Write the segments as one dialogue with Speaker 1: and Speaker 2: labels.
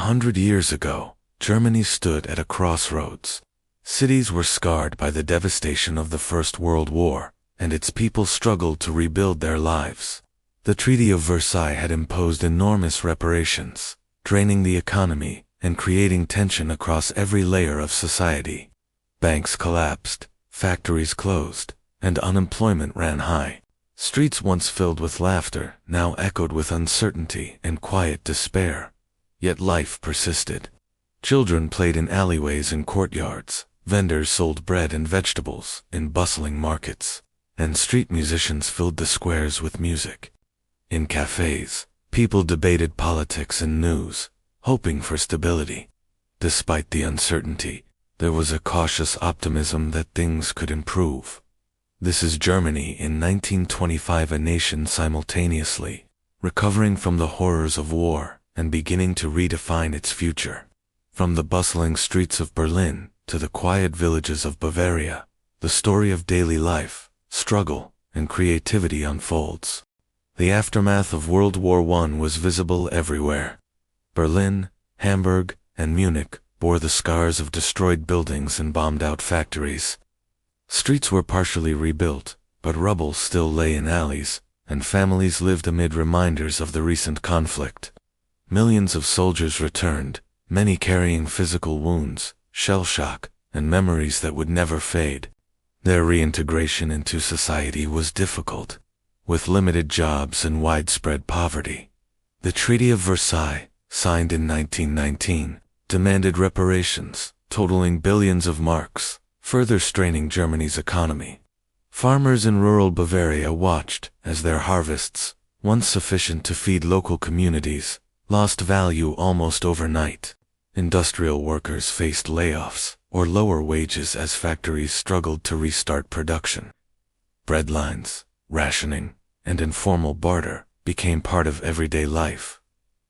Speaker 1: 100 years ago, Germany stood at a crossroads. Cities were scarred by the devastation of the First World War, and its people struggled to rebuild their lives. The Treaty of Versailles had imposed enormous reparations, draining the economy and creating tension across every layer of society. Banks collapsed, factories closed, and unemployment ran high. Streets once filled with laughter now echoed with uncertainty and quiet despair. Yet life persisted. Children played in alleyways and courtyards, vendors sold bread and vegetables in bustling markets, and street musicians filled the squares with music. In cafes, people debated politics and news, hoping for stability. Despite the uncertainty, there was a cautious optimism that things could improve. This is Germany in 1925, a nation simultaneously recovering from the horrors of war and beginning to redefine its future. From the bustling streets of Berlin to the quiet villages of Bavaria, the story of daily life, struggle, and creativity unfolds. The aftermath of World War I was visible everywhere. Berlin, Hamburg, and Munich bore the scars of destroyed buildings and bombed-out factories. Streets were partially rebuilt, but rubble still lay in alleys, and families lived amid reminders of the recent conflict. Millions of soldiers returned, many carrying physical wounds, shell shock, and memories that would never fade. Their reintegration into society was difficult, with limited jobs and widespread poverty. The Treaty of Versailles, signed in 1919, demanded reparations, totaling billions of marks, further straining Germany's economy. Farmers in rural Bavaria watched as their harvests, once sufficient to feed local communities, lost value almost overnight. Industrial workers faced layoffs or lower wages as factories struggled to restart production. Breadlines, rationing, and informal barter became part of everyday life.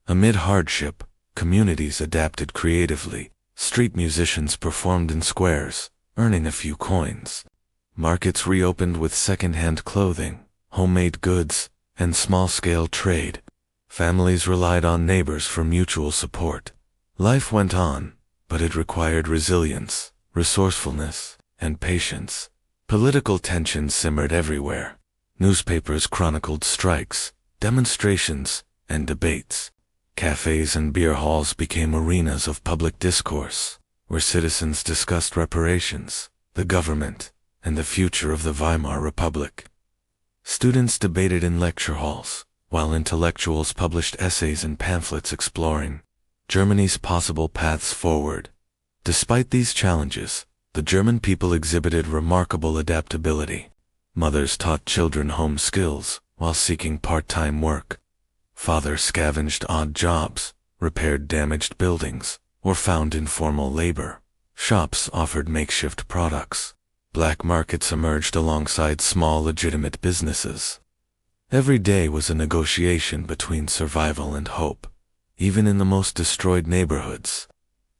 Speaker 1: Amid hardship, communities adapted creatively. Street musicians performed in squares, earning a few coins. Markets reopened with second-hand clothing, homemade goods, and small-scale trade. Families relied on neighbors for mutual support. Life went on, but it required resilience, resourcefulness, and patience. Political tension simmered everywhere. Newspapers chronicled strikes, demonstrations, and debates. Cafes and beer halls became arenas of public discourse, where citizens discussed reparations, the government, and the future of the Weimar Republic. Students debated in lecture halls, while intellectuals published essays and pamphlets exploring Germany's possible paths forward. Despite these challenges, the German people exhibited remarkable adaptability. Mothers taught children home skills while seeking part-time work. Fathers scavenged odd jobs, repaired damaged buildings, or found informal labor. Shops offered makeshift products. Black markets emerged alongside small legitimate businesses. Every day was a negotiation between survival and hope. Even in the most destroyed neighborhoods,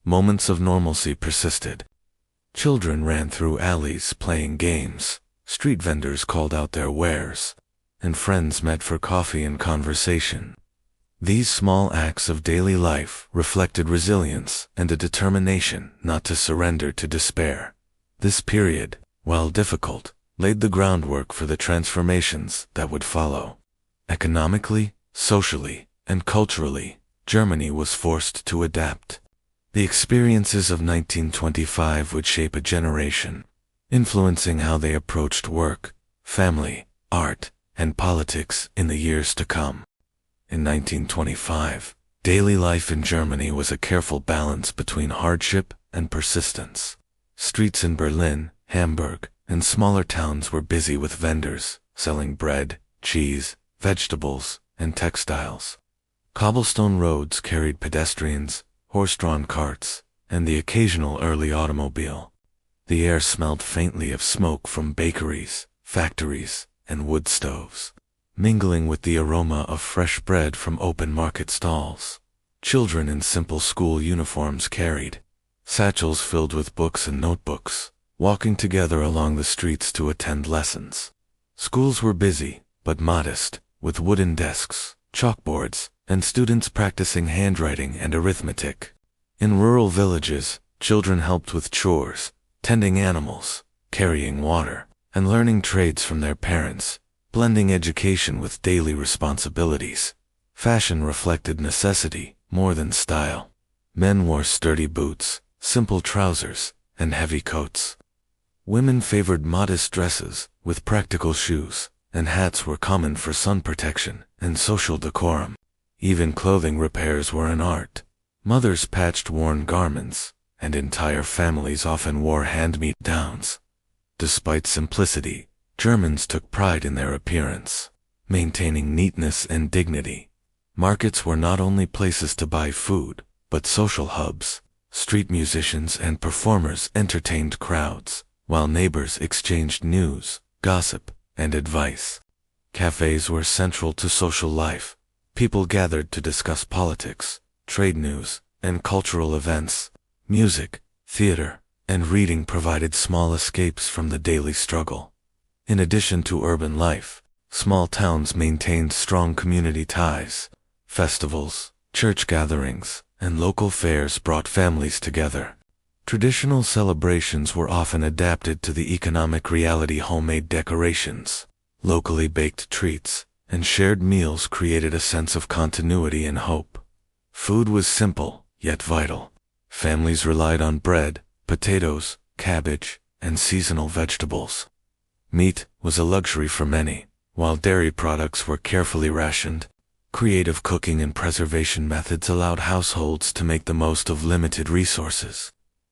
Speaker 1: moments of normalcy persisted. Children ran through alleys playing games, street vendors called out their wares, and friends met for coffee and conversation. These small acts of daily life reflected resilience and a determination not to surrender to despair. This period, while difficult, laid the groundwork for the transformations that would follow. Economically, socially, and culturally, Germany was forced to adapt. The experiences of 1925 would shape a generation, influencing how they approached work, family, art, and politics in the years to come. In 1925, daily life in Germany was a careful balance between hardship and persistence. Streets in Berlin, Hamburg, and smaller towns were busy with vendors selling bread, cheese, vegetables, and textiles. Cobblestone roads carried pedestrians, horse-drawn carts, and the occasional early automobile. The air smelled faintly of smoke from bakeries, factories, and wood stoves, mingling with the aroma of fresh bread from open market stalls. Children in simple school uniforms carried satchels filled with books and notebooks, walking together along the streets to attend lessons. Schools were busy, but modest, with wooden desks, chalkboards, and students practicing handwriting and arithmetic. In rural villages, children helped with chores, tending animals, carrying water, and learning trades from their parents, blending education with daily responsibilities. Fashion reflected necessity more than style. Men wore sturdy boots, simple trousers, and heavy coats. Women favored modest dresses, with practical shoes, and hats were common for sun protection and social decorum. Even clothing repairs were an art. Mothers patched worn garments, and entire families often wore hand-me-downs. Despite simplicity, Germans took pride in their appearance, maintaining neatness and dignity. Markets were not only places to buy food, but social hubs. Street musicians and performers entertained crowds, while neighbors exchanged news, gossip, and advice. Cafes were central to social life. People gathered to discuss politics, trade news, and cultural events. Music, theater, and reading provided small escapes from the daily struggle. In addition to urban life, small towns maintained strong community ties. Festivals, church gatherings, and local fairs brought families together. Traditional celebrations were often adapted to the economic reality. Homemade decorations, locally baked treats, and shared meals created a sense of continuity and hope. Food was simple, yet vital. Families relied on bread, potatoes, cabbage, and seasonal vegetables. Meat was a luxury for many, while dairy products were carefully rationed. Creative cooking and preservation methods allowed households to make the most of limited resources.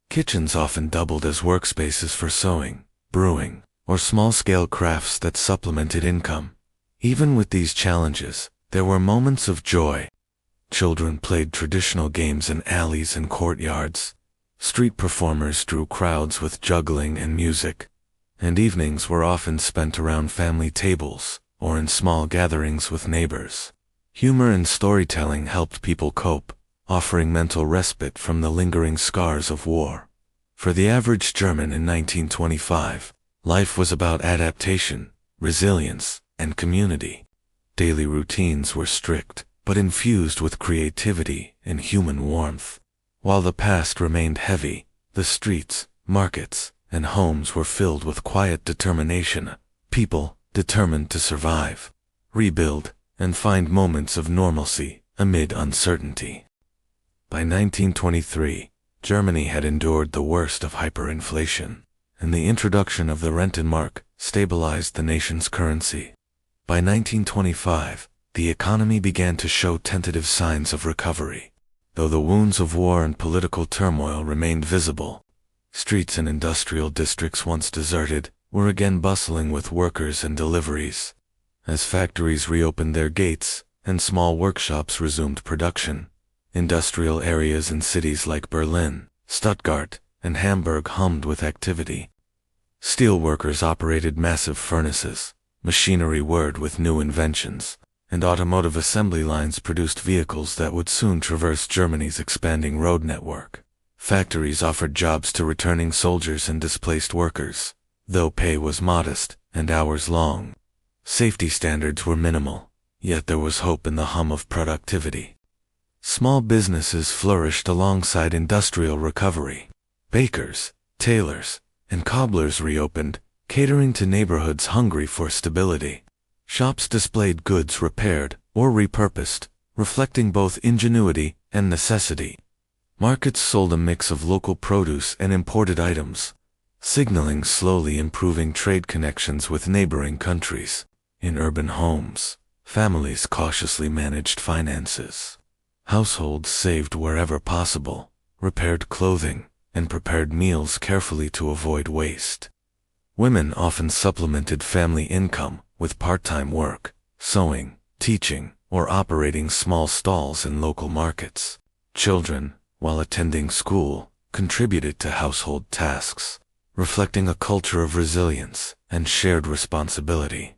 Speaker 1: Kitchens often doubled as workspaces for sewing, brewing, or small-scale crafts that supplemented income. Even with these challenges, there were moments of joy. Children played traditional games in alleys and courtyards. Street performers drew crowds with juggling and music. And evenings were often spent around family tables or in small gatherings with neighbors. Humor and storytelling helped people cope, offering mental respite from the lingering scars of war. For the average German in 1925, life was about adaptation, resilience, and community. Daily routines were strict, but infused with creativity and human warmth. While the past remained heavy, the streets, markets, and homes were filled with quiet determination. People determined to survive, rebuild, and find moments of normalcy amid uncertainty. By 1923, Germany had endured the worst of hyperinflation, and the introduction of the Rentenmark stabilized the nation's currency. By 1925, the economy began to show tentative signs of recovery. Though the wounds of war and political turmoil remained visible, streets and industrial districts once deserted were again bustling with workers and deliveries. As factories reopened their gates and small workshops resumed production, industrial areas in cities like Berlin, Stuttgart, and Hamburg hummed with activity. Steel workers operated massive furnaces, machinery whirred with new inventions, and automotive assembly lines produced vehicles that would soon traverse Germany's expanding road network. Factories offered jobs to returning soldiers and displaced workers, though pay was modest and hours long. Safety standards were minimal, yet there was hope in the hum of productivity. Small businesses flourished alongside industrial recovery. Bakers, tailors, and cobblers reopened, catering to neighborhoods hungry for stability. Shops displayed goods repaired or repurposed, reflecting both ingenuity and necessity. Markets sold a mix of local produce and imported items, signaling slowly improving trade connections with neighboring countries. In urban homes, families cautiously managed finances. Households saved wherever possible, repaired clothing, and prepared meals carefully to avoid waste. Women often supplemented family income with part-time work, sewing, teaching, or operating small stalls in local markets. Children, while attending school, contributed to household tasks, reflecting a culture of resilience and shared responsibility.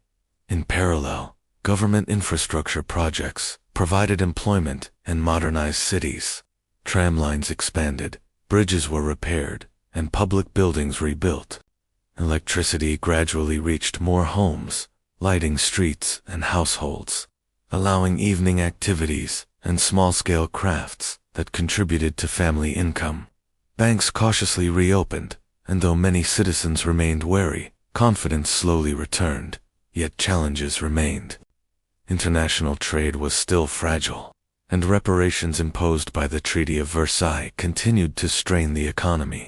Speaker 1: In parallel, government infrastructure projects provided employment and modernized cities. Tram lines expanded, bridges were repaired, and public buildings rebuilt. Electricity gradually reached more homes, lighting streets and households. allowing evening activities and small-scale crafts that contributed to family income. Banks cautiously reopened, and though many citizens remained wary, confidence slowly returned, yet challenges remained. International trade was still fragile, and reparations imposed by the Treaty of Versailles continued to strain the economy.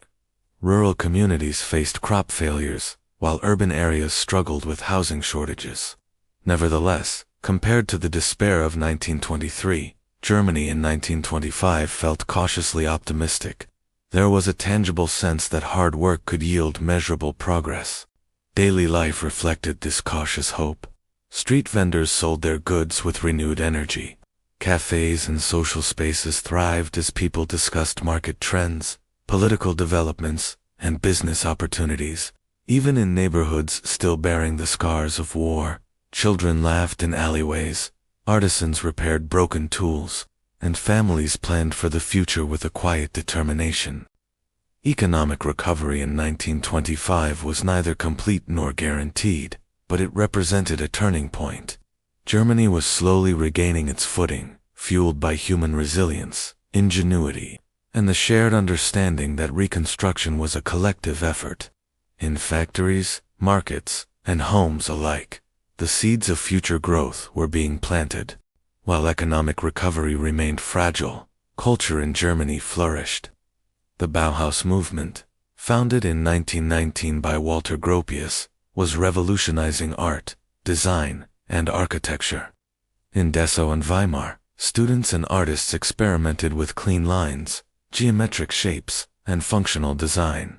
Speaker 1: Rural communities faced crop failures, while urban areas struggled with housing shortages. Nevertheless, compared to the despair of 1923, Germany in 1925 felt cautiously optimistic. There was a tangible sense that hard work could yield measurable progress. Daily life reflected this cautious hope. Street vendors sold their goods with renewed energy. Cafes and social spaces thrived as people discussed market trends, political developments, and business opportunities. Even in neighborhoods still bearing the scars of war, children laughed in alleyways, artisans repaired broken tools, and families planned for the future with a quiet determination. Economic recovery in 1925 was neither complete nor guaranteed, but it represented a turning point. Germany was slowly regaining its footing, fueled by human resilience, ingenuity, and the shared understanding that reconstruction was a collective effort. In factories, markets, and homes alike, the seeds of future growth were being planted. While economic recovery remained fragile, culture in Germany flourished. The Bauhaus movement, founded in 1919 by Walter Gropius, was revolutionizing art, design, and architecture. In Dessau and Weimar, students and artists experimented with clean lines, geometric shapes, and functional design.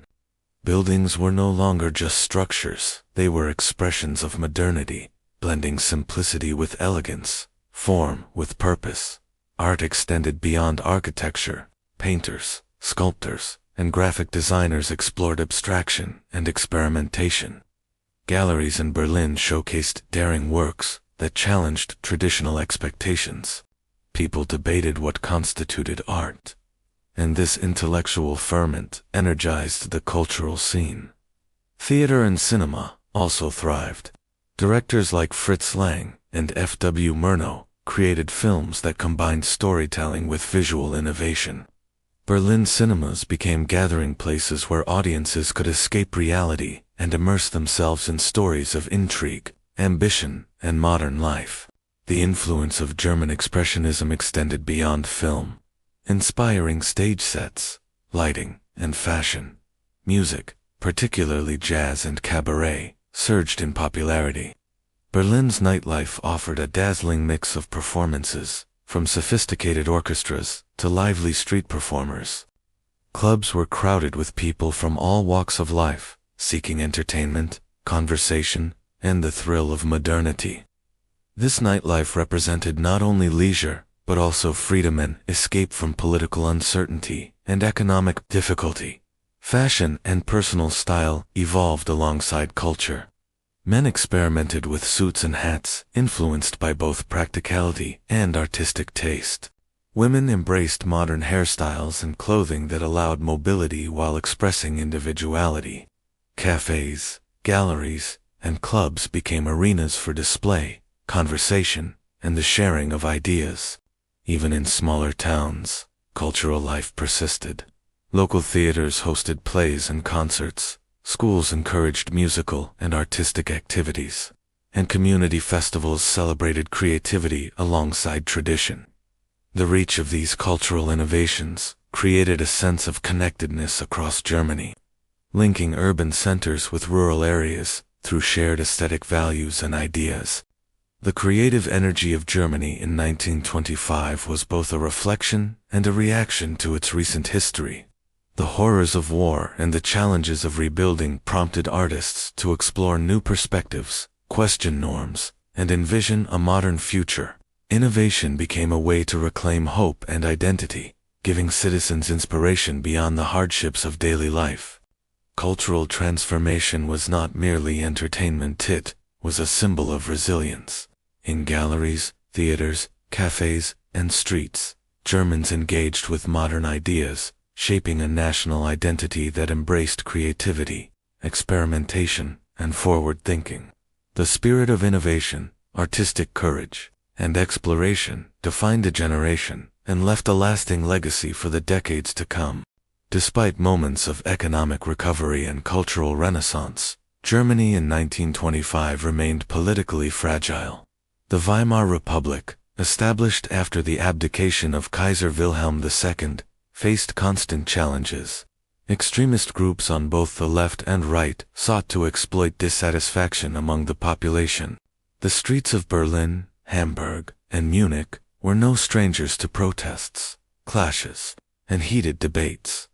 Speaker 1: Buildings were no longer just structures, they were expressions of modernity, blending simplicity with elegance, form with purpose. Art extended beyond architecture. Painters, sculptors, and graphic designers explored abstraction and experimentation. Galleries in Berlin showcased daring works that challenged traditional expectations. People debated what constituted art, and this intellectual ferment energized the cultural scene. Theater and cinema also thrived. Directors like Fritz Lang and F.W. Murnau created films that combined storytelling with visual innovation. Berlin cinemas became gathering places where audiences could escape reality and immerse themselves in stories of intrigue, ambition, and modern life. The influence of German Expressionism extended beyond film, inspiring stage sets, lighting, and fashion. Music, particularly jazz and cabaret, surged in popularity. Berlin's nightlife offered a dazzling mix of performances, from sophisticated orchestras to lively street performers. Clubs were crowded with people from all walks of life, seeking entertainment, conversation, and the thrill of modernity. This nightlife represented not only leisure, but also freedom and escape from political uncertainty and economic difficulty. Fashion and personal style evolved alongside culture. Men experimented with suits and hats, influenced by both practicality and artistic taste. Women embraced modern hairstyles and clothing that allowed mobility while expressing individuality. Cafes, galleries, and clubs became arenas for display, conversation, and the sharing of ideas. Even in smaller towns, cultural life persisted. Local theaters hosted plays and concerts. Schools encouraged musical and artistic activities, and community festivals celebrated creativity alongside tradition. The reach of these cultural innovations created a sense of connectedness across Germany, linking urban centers with rural areas through shared aesthetic values and ideas. The creative energy of Germany in 1925 was both a reflection and a reaction to its recent history. The horrors of war and the challenges of rebuilding prompted artists to explore new perspectives, question norms, and envision a modern future. Innovation became a way to reclaim hope and identity, giving citizens inspiration beyond the hardships of daily life. Cultural transformation was not merely entertainment, it was a symbol of resilience. In galleries, theaters, cafes, and streets, Germans engaged with modern ideas, shaping a national identity that embraced creativity, experimentation, and forward thinking. The spirit of innovation, artistic courage, and exploration defined a generation and left a lasting legacy for the decades to come. Despite moments of economic recovery and cultural renaissance, Germany in 1925 remained politically fragile. The Weimar Republic, established after the abdication of Kaiser Wilhelm II, faced constant challenges. Extremist groups on both the left and right sought to exploit dissatisfaction among the population. The streets of Berlin, Hamburg, and Munich were no strangers to protests, clashes, and heated debates.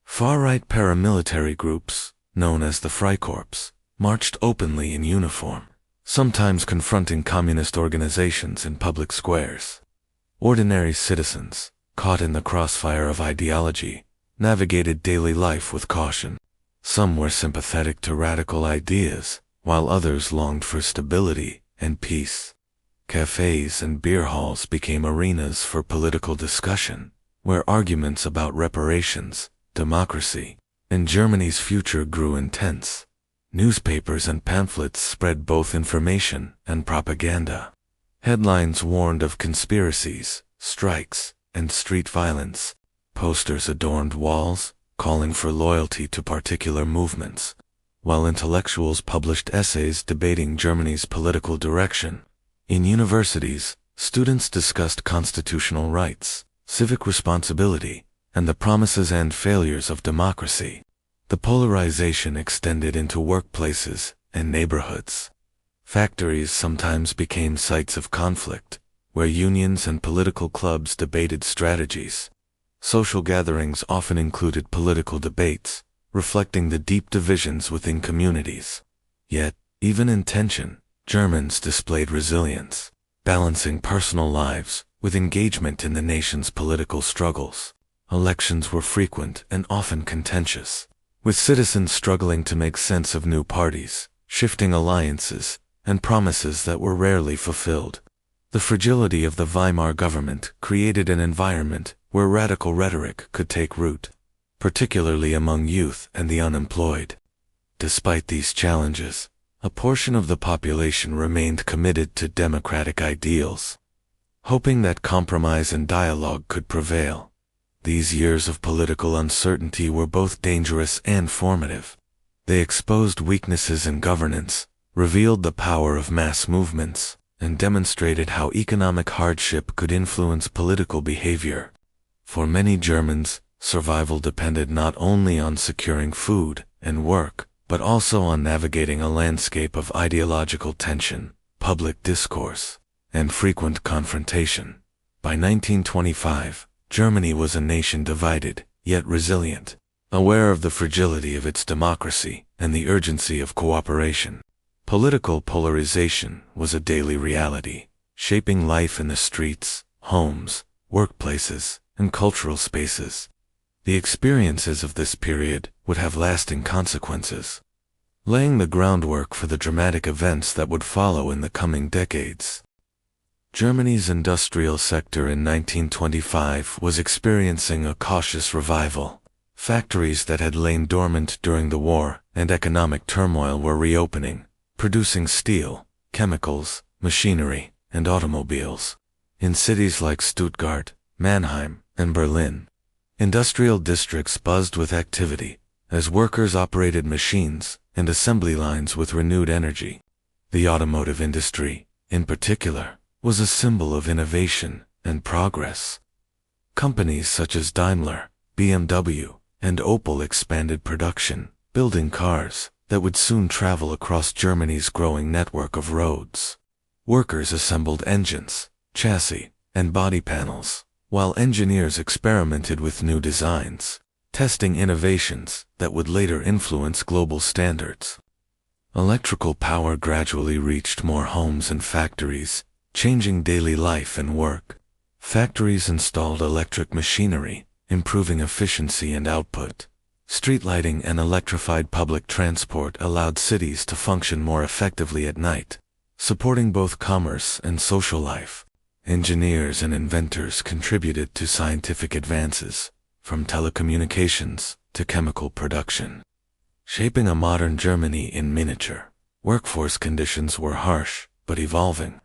Speaker 1: Far-right paramilitary groups, known as the Freikorps, marched openly in uniform, sometimes confronting communist organizations in public squares. Ordinary citizens, caught in the crossfire of ideology, navigated daily life with caution. Some were sympathetic to radical ideas, while others longed for stability and peace. Cafes and beer halls became arenas for political discussion, where arguments about reparations, democracy, and Germany's future grew intense. Newspapers and pamphlets spread both information and propaganda. Headlines warned of conspiracies, strikes, and street violence. Posters adorned walls, calling for loyalty to particular movements, while intellectuals published essays debating Germany's political direction. In universities, students discussed constitutional rights, civic responsibility, and the promises and failures of democracy. The polarization extended into workplaces and neighborhoods. Factories sometimes became sites of conflict, where unions and political clubs debated strategies. Social gatherings often included political debates, reflecting the deep divisions within communities. Yet, even in tension, Germans displayed resilience, balancing personal lives with engagement in the nation's political struggles. Elections were frequent and often contentious, with citizens struggling to make sense of new parties, shifting alliances, and promises that were rarely fulfilled. The fragility of the Weimar government created an environment where radical rhetoric could take root, particularly among youth and the unemployed. Despite these challenges, a portion of the population remained committed to democratic ideals, hoping that compromise and dialogue could prevail. These years of political uncertainty were both dangerous and formative. They exposed weaknesses in governance, revealed the power of mass movements, and demonstrated how economic hardship could influence political behavior. For many Germans, survival depended not only on securing food and work, but also on navigating a landscape of ideological tension, public discourse, and frequent confrontation. By 1925, Germany was a nation divided, yet resilient, aware of the fragility of its democracy and the urgency of cooperation. Political polarization was a daily reality, shaping life in the streets, homes, workplaces, and cultural spaces. The experiences of this period would have lasting consequences, laying the groundwork for the dramatic events that would follow in the coming decades. Germany's industrial sector in 1925 was experiencing a cautious revival. Factories that had lain dormant during the war and economic turmoil were reopening, producing steel, chemicals, machinery, and automobiles. In cities like Stuttgart, Mannheim, and Berlin, industrial districts buzzed with activity as workers operated machines and assembly lines with renewed energy. The automotive industry, in particular, was a symbol of innovation and progress. Companies such as Daimler, BMW, and Opel expanded production, building cars that would soon travel across Germany's growing network of roads. Workers assembled engines, chassis, and body panels, while engineers experimented with new designs, testing innovations that would later influence global standards. Electrical power gradually reached more homes and factories, changing daily life and work. Factories installed electric machinery, improving efficiency and output. Street lighting and electrified public transport allowed cities to function more effectively at night, supporting both commerce and social life. Engineers and inventors contributed to scientific advances, from telecommunications to chemical production, shaping a modern Germany in miniature. Workforce conditions were harsh, but evolving.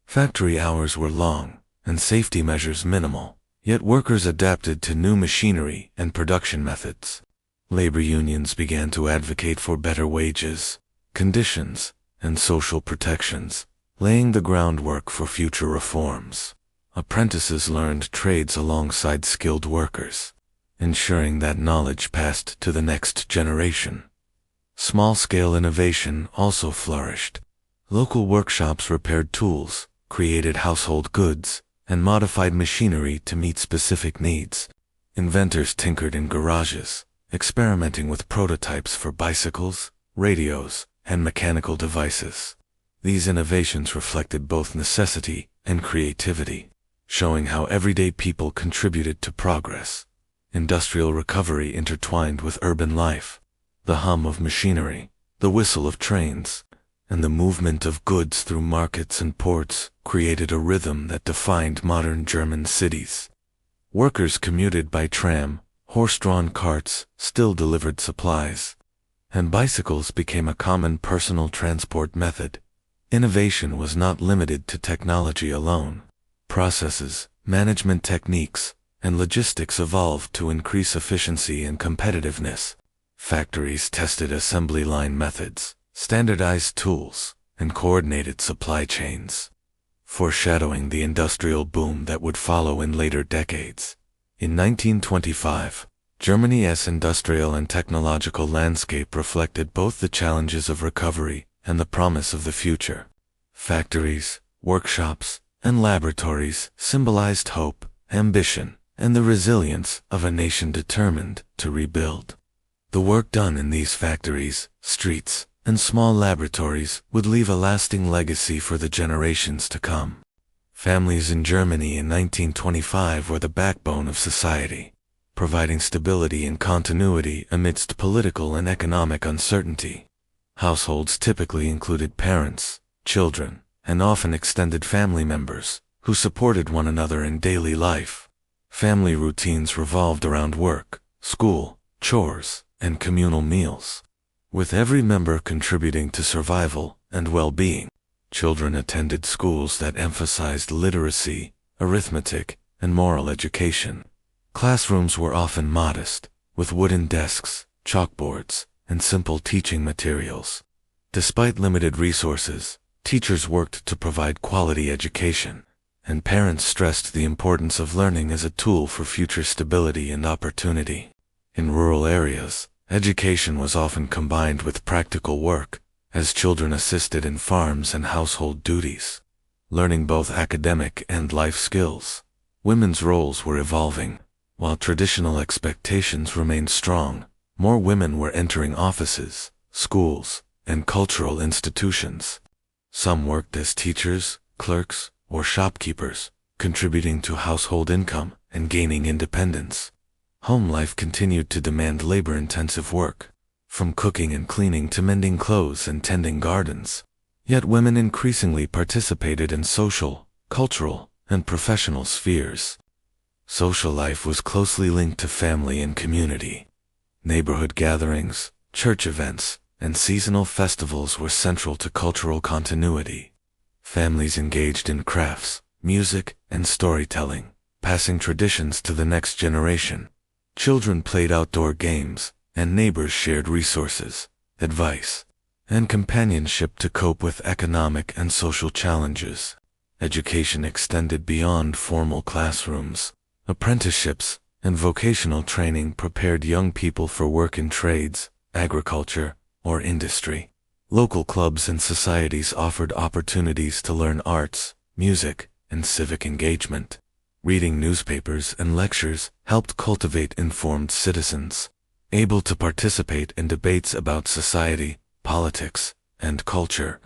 Speaker 1: Factory hours were long, and safety measures minimal, yet workers adapted to new machinery and production methods. Labor unions began to advocate for better wages, conditions, and social protections, laying the groundwork for future reforms. Apprentices learned trades alongside skilled workers, ensuring that knowledge passed to the next generation. Small-scale innovation also flourished. Local workshops repaired tools, created household goods, and modified machinery to meet specific needs. Inventors tinkered in garages, experimenting with prototypes for bicycles, radios, and mechanical devices. These innovations reflected both necessity and creativity, showing how everyday people contributed to progress. Industrial recovery intertwined with urban life. The hum of machinery, the whistle of trains, and the movement of goods through markets and ports created a rhythm that defined modern German cities. Workers commuted by tram, horse-drawn carts still delivered supplies, and bicycles became a common personal transport method. Innovation was not limited to technology alone. Processes, management techniques, and logistics evolved to increase efficiency and competitiveness. Factories tested assembly line methods, standardized tools, and coordinated supply chains, foreshadowing the industrial boom that would follow in later decades. In 1925, Germany's industrial and technological landscape reflected both the challenges of recovery and the promise of the future. Factories, workshops, and laboratories symbolized hope, ambition, and the resilience of a nation determined to rebuild. The work done in these factories, streets, and small laboratories would leave a lasting legacy for the generations to come. Families in Germany in 1925 were the backbone of society, providing stability and continuity amidst political and economic uncertainty. Households typically included parents, children, and often extended family members, who supported one another in daily life. Family routines revolved around work, school, chores, and communal meals, with every member contributing to survival and well-being. Children attended schools that emphasized literacy, arithmetic, and moral education. Classrooms were often modest, with wooden desks, chalkboards, and simple teaching materials. Despite limited resources, teachers worked to provide quality education, and parents stressed the importance of learning as a tool for future stability and opportunity. In rural areas, education was often combined with practical work, as children assisted in farms and household duties, learning both academic and life skills. Women's roles were evolving. While traditional expectations remained strong, more women were entering offices, schools, and cultural institutions. Some worked as teachers, clerks, or shopkeepers, contributing to household income and gaining independence. Home life continued to demand labor-intensive work, from cooking and cleaning to mending clothes and tending gardens. Yet women increasingly participated in social, cultural, and professional spheres. Social life was closely linked to family and community. Neighborhood gatherings, church events, and seasonal festivals were central to cultural continuity. Families engaged in crafts, music, and storytelling, passing traditions to the next generation. Children played outdoor games, and neighbors shared resources, advice, and companionship to cope with economic and social challenges. Education extended beyond formal classrooms. Apprenticeships and vocational training prepared young people for work in trades, agriculture, or industry. Local clubs and societies offered opportunities to learn arts, music, and civic engagement. Reading newspapers and lectures helped cultivate informed citizens, able to participate in debates about society, politics, and culture.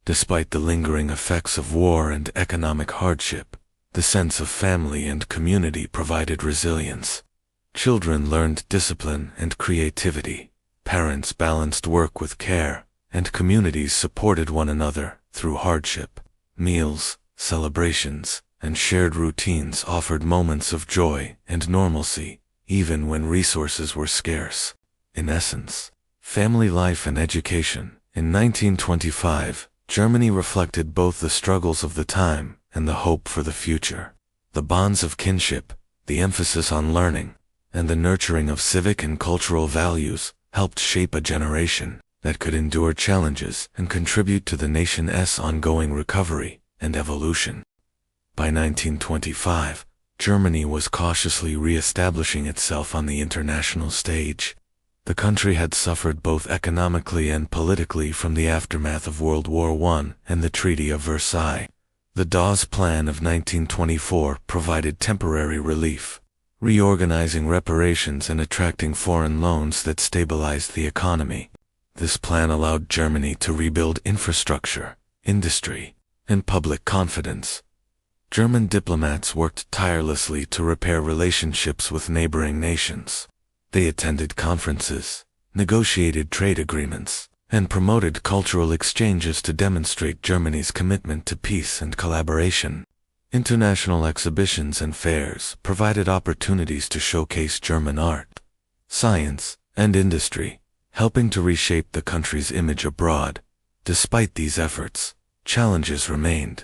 Speaker 1: Despite the lingering effects of war and economic hardship, the sense of family and community provided resilience. Children learned discipline and creativity. Parents balanced work with care, and communities supported one another through hardship. Meals, celebrations, and shared routines offered moments of joy and normalcy, even when resources were scarce. In essence, family life and education, in 1925, Germany reflected both the struggles of the time and the hope for the future. The bonds of kinship, the emphasis on learning, and the nurturing of civic and cultural values helped shape a generation that could endure challenges and contribute to the nation's ongoing recovery and evolution. By 1925, Germany was cautiously re-establishing itself on the international stage. The country had suffered both economically and politically from the aftermath of World War I and the Treaty of Versailles. The Dawes Plan of 1924 provided temporary relief, reorganizing reparations and attracting foreign loans that stabilized the economy. This plan allowed Germany to rebuild infrastructure, industry, and public confidence. German diplomats worked tirelessly to repair relationships with neighboring nations. They attended conferences, negotiated trade agreements, and promoted cultural exchanges to demonstrate Germany's commitment to peace and collaboration. International exhibitions and fairs provided opportunities to showcase German art, science, and industry, helping to reshape the country's image abroad. Despite these efforts, challenges remained.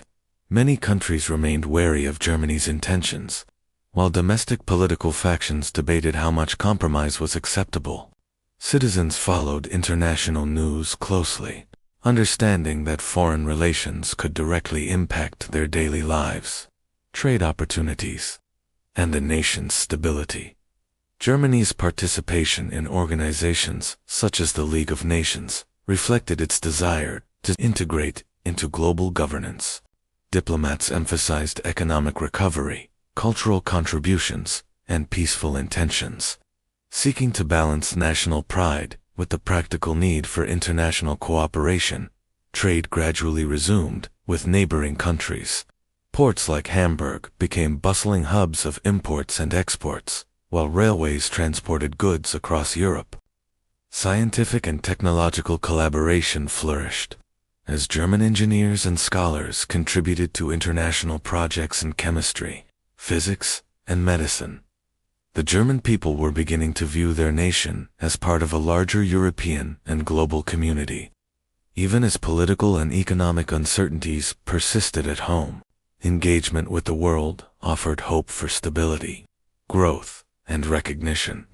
Speaker 1: Many countries remained wary of Germany's intentions, while domestic political factions debated how much compromise was acceptable. Citizens followed international news closely, understanding that foreign relations could directly impact their daily lives, trade opportunities, and the nation's stability. Germany's participation in organizations such as the League of Nations reflected its desire to integrate into global governance. Diplomats emphasized economic recovery, cultural contributions, and peaceful intentions, seeking to balance national pride with the practical need for international cooperation. Trade gradually resumed with neighboring countries. Ports like Hamburg became bustling hubs of imports and exports, while railways transported goods across Europe. Scientific and technological collaboration flourished, as German engineers and scholars contributed to international projects in chemistry, physics, and medicine. The German people were beginning to view their nation as part of a larger European and global community. Even as political and economic uncertainties persisted at home, engagement with the world offered hope for stability, growth, and recognition,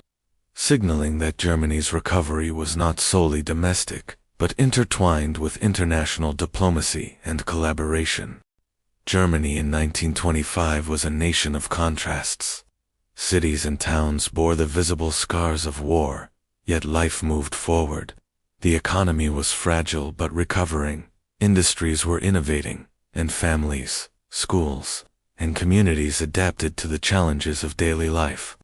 Speaker 1: signaling that Germany's recovery was not solely domestic, but intertwined with international diplomacy and collaboration. Germany in 1925 was a nation of contrasts. Cities and towns bore the visible scars of war, yet life moved forward. The economy was fragile but recovering, industries were innovating, and families, schools, and communities adapted to the challenges of daily life.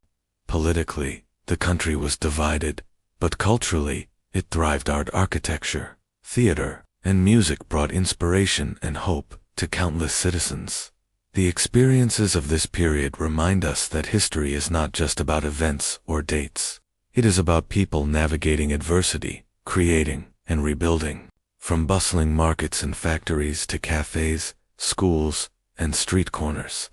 Speaker 1: Politically, the country was divided, but culturally, it thrived. Art, architecture, theater, and music brought inspiration and hope to countless citizens. The experiences of this period remind us that history is not just about events or dates. It is about people navigating adversity, creating, and rebuilding. From bustling markets and factories to cafes, schools, and street corners,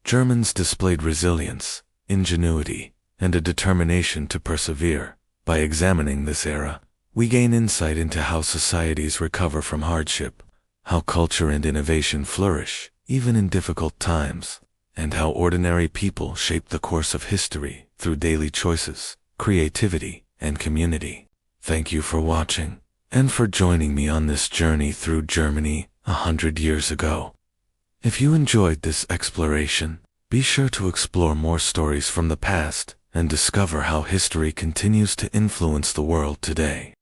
Speaker 1: Germans displayed resilience, ingenuity, and a determination to persevere. By examining this era, we gain insight into how societies recover from hardship, how culture and innovation flourish, even in difficult times, and how ordinary people shape the course of history through daily choices, creativity, and community. Thank you for watching, and for joining me on this journey through Germany 100 years ago. If you enjoyed this exploration, be sure to explore more stories from the past and discover how history continues to influence the world today.